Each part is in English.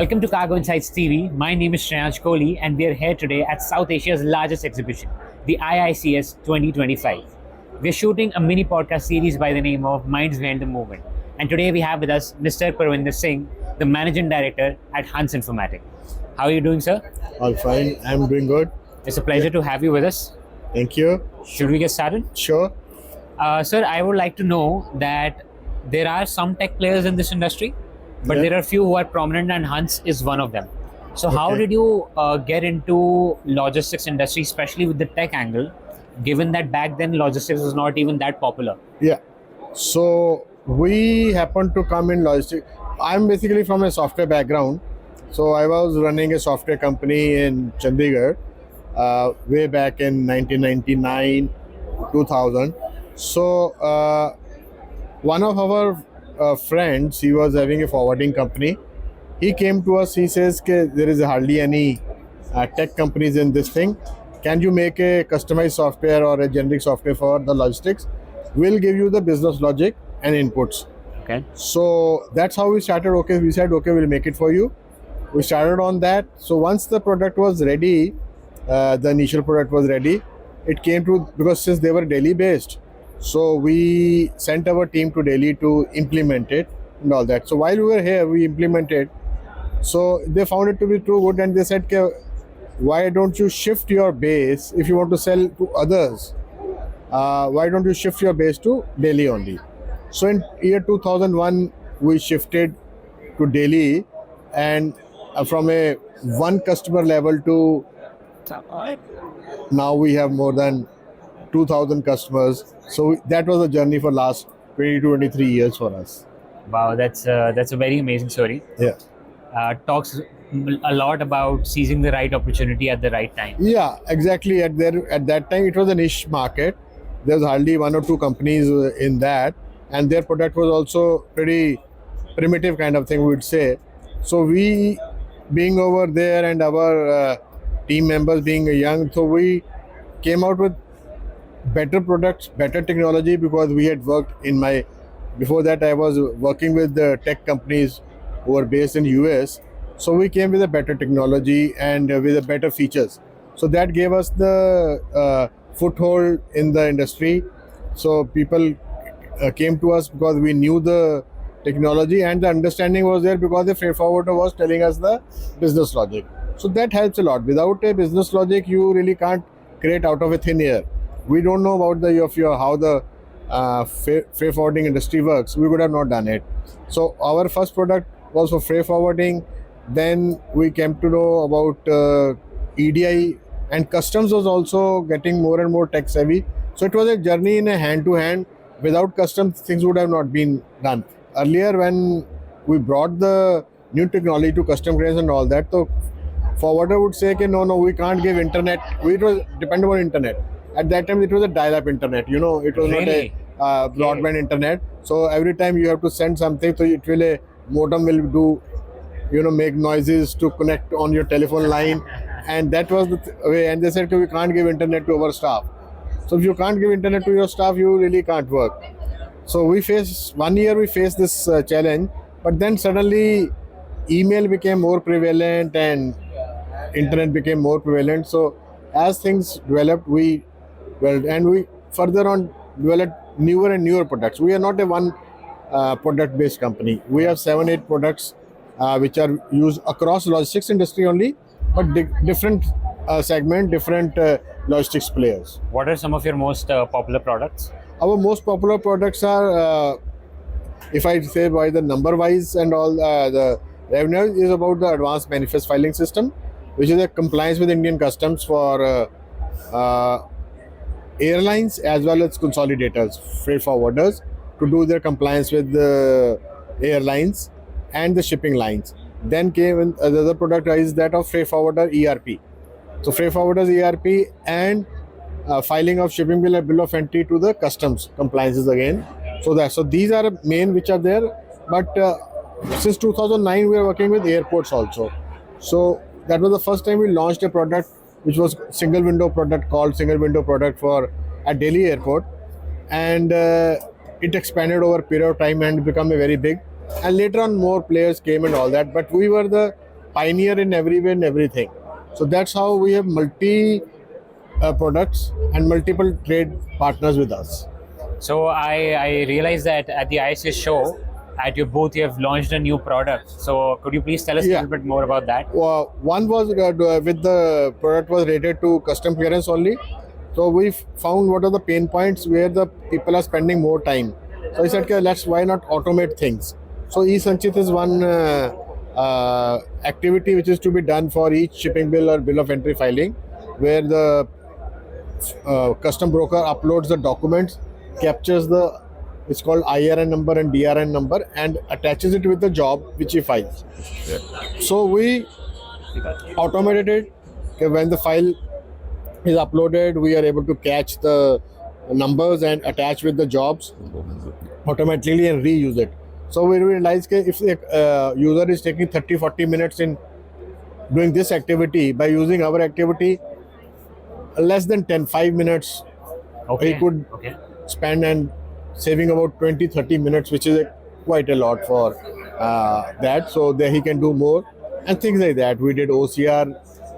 Welcome to Cargo Insights TV. My name is Shreyansh Kohli, and we are here today at South Asia's largest exhibition, the IICS 2025. We're shooting a mini podcast series by the name of Minds Behind the Movement. And today we have with us Mr. Parvinder Singh, the Managing Director at Hans Infomatic. How are you doing, sir? All fine. I'm doing good. It's a pleasure to have you with us. Thank you. Should we get started? Sure. Sir, I would like to know that there are some tech players in this industry, but Yeah. there are few who are prominent, and Hans is one of them. So how Okay. did you get into logistics industry, especially with the tech angle, given that back then logistics was not even that popular? Yeah. So we happen to come in logistics. I'm basically from a software background. So I was running a software company in Chandigarh way back in 1999, 2000. So one of our friends, he was having a forwarding company. He came to us. He says, there is hardly any tech companies in this thing. Can you make a customized software or a generic software for the logistics? We'll give you the business logic and inputs. Okay. So that's how we started. Okay, we said, okay, we'll make it for you. We started on that. So once the product was ready, the initial product was ready, it came to, because since they were Delhi based, so we sent our team to Delhi to implement it and all that. So while we were here, we implemented. So they found it to be too good, and they said, why don't you shift your base if you want to sell to others? Why don't you shift your base to Delhi only? So in year 2001, we shifted to Delhi, and from a one customer level to now we have more than 2,000 customers. So that was a journey for last 20 to 23 years for us. Wow, that's a very amazing story. Yeah. Talks a lot about seizing the right opportunity at the right time. Yeah, exactly. At that time, it was a niche market. There was hardly one or two companies in that, and their product was also pretty primitive kind of thing, we would say. So we, being over there, and our team members being young, so we came out with better products, better technology, because we had worked in before that I was working with the tech companies who were based in US. So we came with a better technology and with a better features. So that gave us the foothold in the industry. So people came to us because we knew the technology, and the understanding was there because the freight forwarder was telling us the business logic. So that helps a lot. Without a business logic, you really can't create out of a thin air. We don't know about how the freight forwarding industry works. We would have not done it. So our first product was for freight forwarding. Then we came to know about EDI, and customs was also getting more and more tech savvy. So it was a journey in a hand to hand. Without customs, things would have not been done. Earlier, when we brought the new technology to custom clearance and all that, so forwarder would say, no, we can't give internet. It was dependent on internet. At that time, it was a dial-up internet. It was Really? not a broadband internet. So every time you have to send something, so a modem will do, make noises to connect on your telephone line, and that was the way. And they said, we can't give internet to our staff. So if you can't give internet to your staff, you really can't work. So we faced 1 year. We faced this challenge, but then suddenly email became more prevalent and internet became more prevalent. So as things developed, we further on developed newer and newer products. We are not a one product based company. We have 7-8 products which are used across logistics industry only, but different segment, different logistics players. What are some of your most popular products? Our most popular products are, if I say by the number wise and all, the revenue is about the advanced manifest filing system, which is a compliance with Indian customs for airlines as well as consolidators, freight forwarders, to do their compliance with the airlines and the shipping lines. Then came in, the other product is that of freight forwarder ERP. So freight forwarders ERP and filing of shipping bill of entry to the customs compliances again. So these are main which are there. But since 2009 we are working with airports also. So that was the first time we launched a product which was single window product for at Delhi airport, and it expanded over a period of time and become a very big. And later on more players came and all that. But we were the pioneer in every way and everything. So that's how we have multi products and multiple trade partners with us. So I realized that at the ICS show, at your booth, you have launched a new product. So could you please tell us a Yeah. little bit more about that? One was with the product was rated to custom clearance only. So we found what are the pain points where the people are spending more time. So I said, okay, why not automate things? So e-Sanchit is one activity which is to be done for each shipping bill or bill of entry filing, where the custom broker uploads the documents, captures the it's called IRN number and DRN number, and attaches it with the job which he files. So we automated it. Okay, when the file is uploaded, we are able to catch the numbers and attach with the jobs automatically and reuse it. So we realized that if a user is taking 30-40 minutes in doing this activity, by using our activity, less than 5 minutes, he could spend and saving about 20-30 minutes, which is quite a lot for that. So there he can do more and things like that. We did OCR,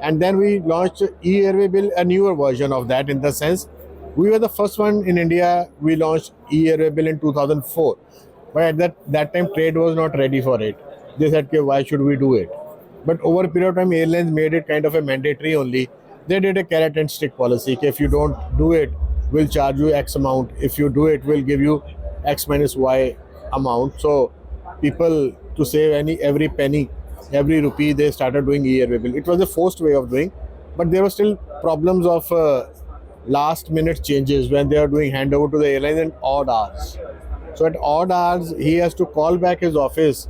and then we launched e-airway bill, a newer version of that, in the sense we were the first one in India. We launched e-airway bill in 2004, but at that time trade was not ready for it. They said, okay, why should we do it? But over a period of time, airlines made it kind of a mandatory only. They did a carrot and stick policy. If you don't do it, we'll charge you X amount. If you do it, we'll give you X minus Y amount. So people, to save every penny, every rupee, they started doing e-airway bill. It was a forced way of doing, but there were still problems of last minute changes when they are doing handover to the airlines in odd hours. So at odd hours, he has to call back his office.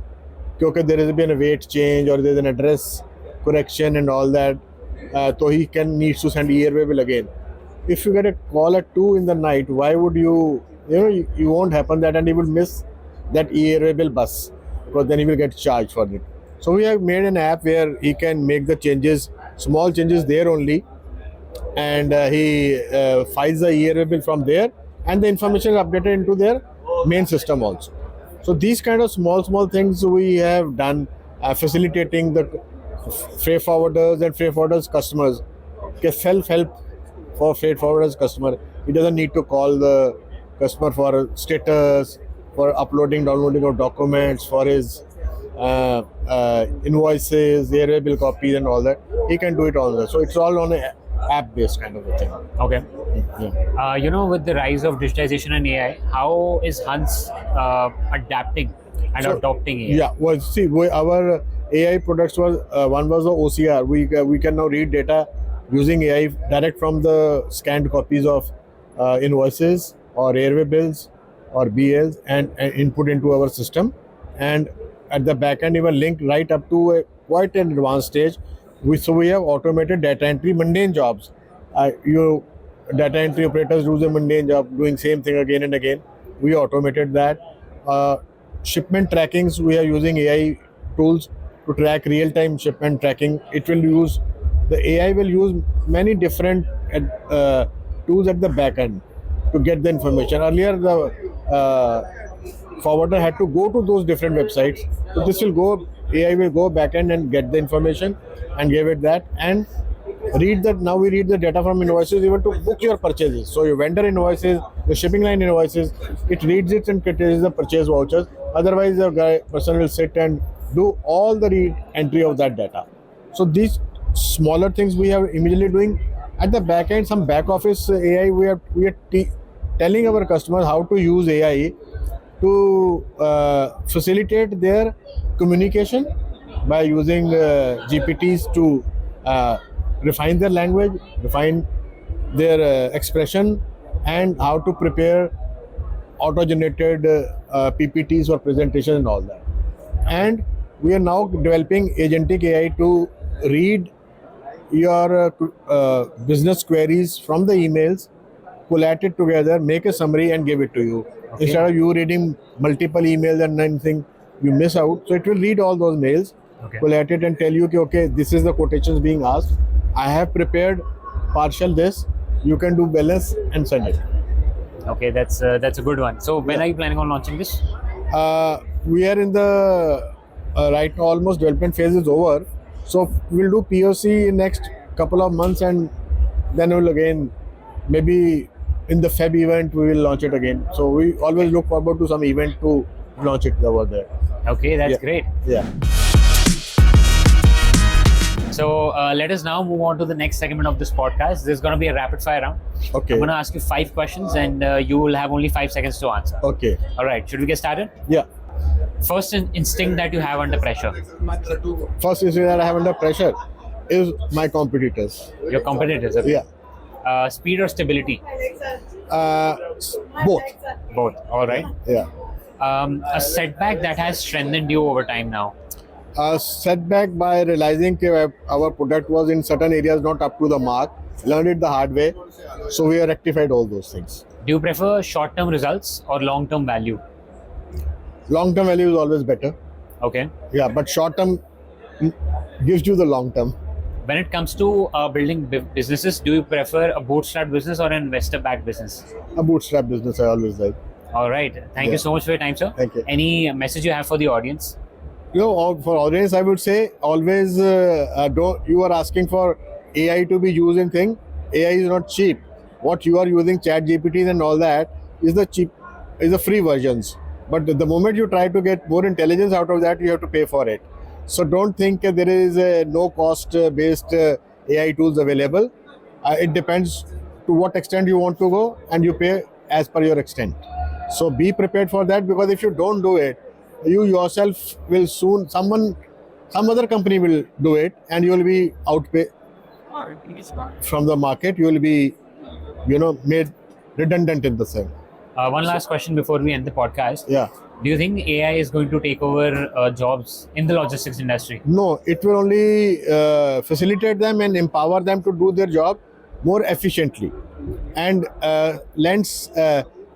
Okay, there has been a weight change or there's an address correction and all that. So he needs to send e-airway bill again. If you get a call at 2 in the night, why would you won't happen that, and he will miss that e-airway bill bus, because then he will get charged for it. So we have made an app where he can make the changes, small changes there only, and he files the e-airway bill from there, and the information is updated into their main system also. So these kind of small things we have done, facilitating the freight forwarders and freight forwarders customers. Self-help for freight forwarders customer. He doesn't need to call the customer for status, for uploading, downloading of documents, for his invoices, airway bill copies and all that. He can do it all there. So it's all on an app-based kind of a thing. Okay. Yeah. With the rise of digitization and AI, how is Hans adapting and adopting AI? Yeah, well, see, our AI products was one was the OCR. We can now read data using AI direct from the scanned copies of invoices or airway bills or BLs and input into our system, and at the back end even linked right up to quite an advanced stage. We have automated data entry mundane jobs. Data entry operators do the mundane job, doing same thing again and again. We automated that. Shipment trackings, we are using AI tools to track real-time shipment tracking. The AI will use many different tools at the back end to get the information. Earlier, the forwarder had to go to those different websites. So AI will go back end and get the information and give it that, and now we read the data from invoices even to book your purchases. So your vendor invoices, the shipping line invoices, it reads it and creates the purchase vouchers. Otherwise, the person will sit and do all the entry of that data. So these smaller things we are immediately doing. At the back end, some back office AI, we are telling our customers how to use AI to facilitate their communication by using GPTs to refine their language, refine their expression, and how to prepare auto-generated PPTs or presentations and all that. And we are now developing agentic AI to read your business queries from the emails, collate it together, make a summary, and give it to you. Okay. Instead of you reading multiple emails and anything, you miss out. So it will read all those mails, collate it, and tell you, okay, this is the quotations being asked. I have prepared partial this. You can do balance and send it. Okay, that's a good one. So when are you planning on launching this? We are in the right now, almost development phase is over. So we'll do POC in next couple of months, and then we'll again, maybe in the Feb event, we will launch it again. So we always look forward to some event to launch it over there. Okay, that's Yeah. great. Yeah. So let us now move on to the next segment of this podcast. There's going to be a rapid fire round. Okay. I'm going to ask you 5 questions, and you will have only 5 seconds to answer. Okay. All right, should we get started? Yeah. First instinct that you have under pressure. First issue that I have under pressure is my competitors. Your competitors. Okay. Yeah. Speed or stability? Both. Both. All right. Yeah. A setback that has strengthened you over time now. A setback by realizing that our product was in certain areas not up to the mark. Learned it the hard way. So we have rectified all those things. Do you prefer short-term results or long-term value? Long-term value is always better. Okay. Yeah, but short-term gives you the long-term. When it comes to building businesses, do you prefer a bootstrap business or an investor-backed business? A bootstrap business I always like. All right. Thank you so much for your time, sir. Thank you. Any message you have for the audience? For audience, I would say always don't. You are asking for AI to be used in thing. AI is not cheap. What you are using, Chat GPTs and all that, is the free versions. But the moment you try to get more intelligence out of that, you have to pay for it. So don't think there is a no cost based AI tools available. It depends to what extent you want to go, and you pay as per your extent. So be prepared for that, because if you don't do it, you yourself will soon, some other company will do it, and you will be outpay from the market. You will be, made redundant in the same. One last question before we end the podcast. Yeah. Do you think AI is going to take over jobs in the logistics industry? No, it will only facilitate them and empower them to do their job more efficiently, and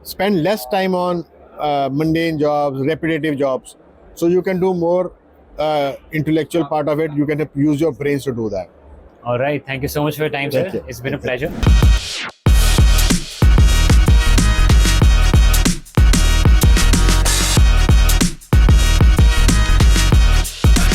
spend less time on mundane jobs, repetitive jobs. So you can do more intellectual part of it. You can use your brains to do that. All right. Thank you so much for your time, Thank sir. you. It's been a pleasure.